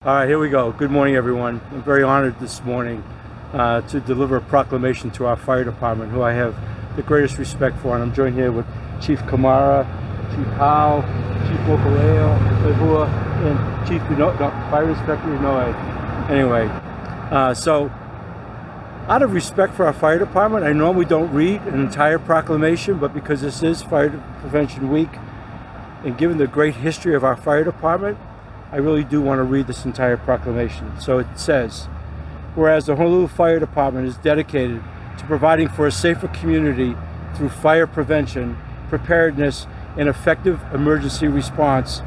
All right, here we go. Good morning, everyone. I'm very honored this morning to deliver a proclamation to our fire department, who I have the greatest respect for. And I'm joined here with Chief Camara, Chief Hale, Chief Hale, and Chief Fire Inspector Noe. Anyway, so out of respect for our fire department, I normally don't read an entire proclamation, but because this is Fire Prevention Week, and given the great history of our fire department, I really do want to read this entire proclamation. So it says, whereas the Honolulu Fire Department is dedicated to providing for a safer community through fire prevention, preparedness, and effective emergency response,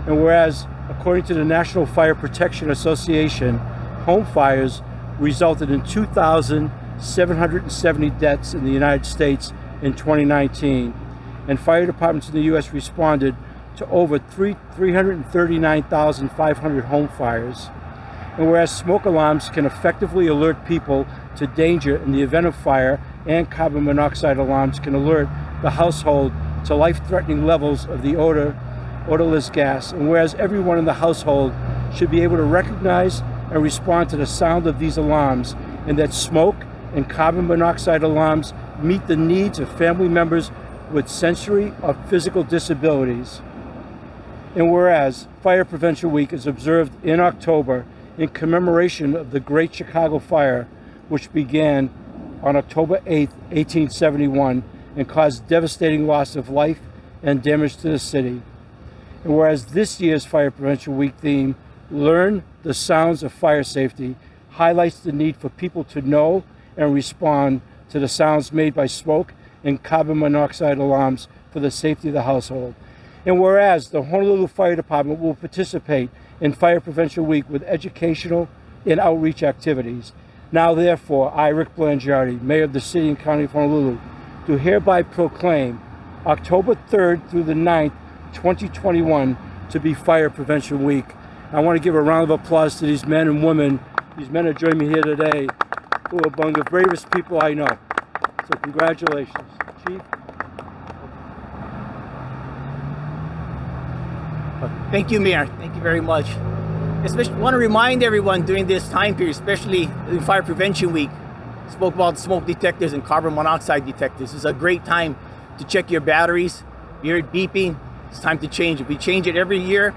and whereas, according to the National Fire Protection Association, home fires resulted in 2,770 deaths in the United States in 2019, and fire departments in the U.S. responded to over 339,500 home fires. And whereas smoke alarms can effectively alert people to danger in the event of fire, and carbon monoxide alarms can alert the household to life-threatening levels of the odorless gas. And whereas everyone in the household should be able to recognize and respond to the sound of these alarms, and that smoke and carbon monoxide alarms meet the needs of family members with sensory or physical disabilities. And whereas Fire Prevention Week is observed in October in commemoration of the Great Chicago Fire, which began on October 8, 1871, and caused devastating loss of life and damage to the city. And whereas this year's Fire Prevention Week theme, Learn the Sounds of Fire Safety, highlights the need for people to know and respond to the sounds made by smoke and carbon monoxide alarms for the safety of the household. And whereas the Honolulu Fire Department will participate in Fire Prevention Week with educational and outreach activities. Now therefore, I, Rick Blangiardi, Mayor of the City and County of Honolulu, do hereby proclaim October 3rd through the 9th, 2021 to be Fire Prevention Week. I want to give a round of applause to these men and women. These men are joining me here today, who are among the bravest people I know. So congratulations, Chief. Thank you, Mayor. Thank you very much. Especially want to remind everyone during this time period, especially in Fire Prevention Week, spoke about smoke detectors and carbon monoxide detectors. This is a great time to check your batteries. If you're beeping, it's time to change. If we change it every year,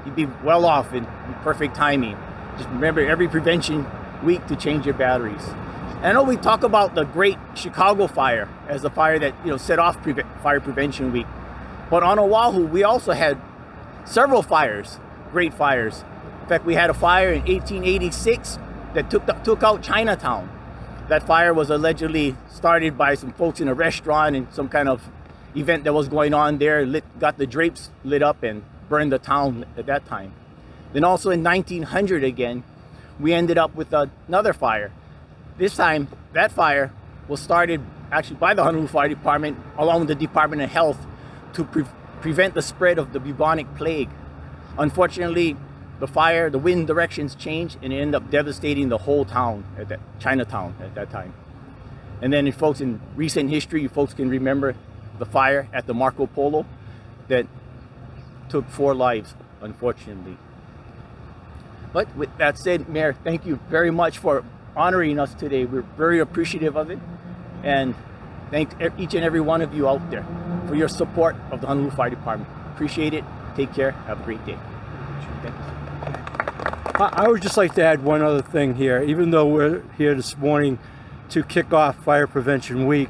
you'd be well off in perfect timing. Just remember every prevention week to change your batteries. And I know we talk about the Great Chicago Fire as the fire that set off Fire Prevention Week, but on Oahu we also had several fires, great fires. In fact, we had a fire in 1886 that took out Chinatown. That fire was allegedly started by some folks in a restaurant and some kind of event that was going on there, got the drapes lit up and burned the town at that time. Then also in 1900 again, we ended up with another fire. This time, that fire was started actually by the Honolulu Fire Department along with the Department of Health to prevent the spread of the bubonic plague. Unfortunately, the wind directions changed and it ended up devastating the whole town, Chinatown at that time. And then folks, in recent history, you folks can remember the fire at the Marco Polo that took 4 lives, unfortunately. But with that said, Mayor, thank you very much for honoring us today. We're very appreciative of it, and thank each and every one of you out there for your support of the Honolulu Fire Department. Appreciate it. Take care. Have a great day. Thank you. I would just like to add one other thing here. Even though we're here this morning to kick off Fire Prevention Week,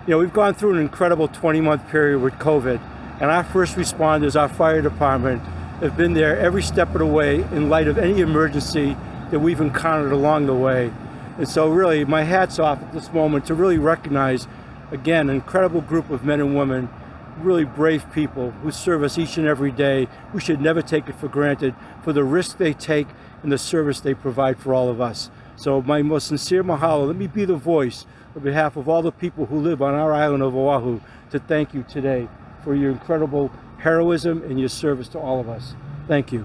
we've gone through an incredible 20-month period with COVID, and our first responders, our fire department, have been there every step of the way in light of any emergency that we've encountered along the way. And so really, my hat's off at this moment to really recognize, again, an incredible group of men and women, really brave people who serve us each and every day. We should never take it for granted for the risk they take and the service they provide for all of us. So my most sincere mahalo. Let me be the voice on behalf of all the people who live on our island of Oahu to thank you today for your incredible heroism and your service to all of us. Thank you.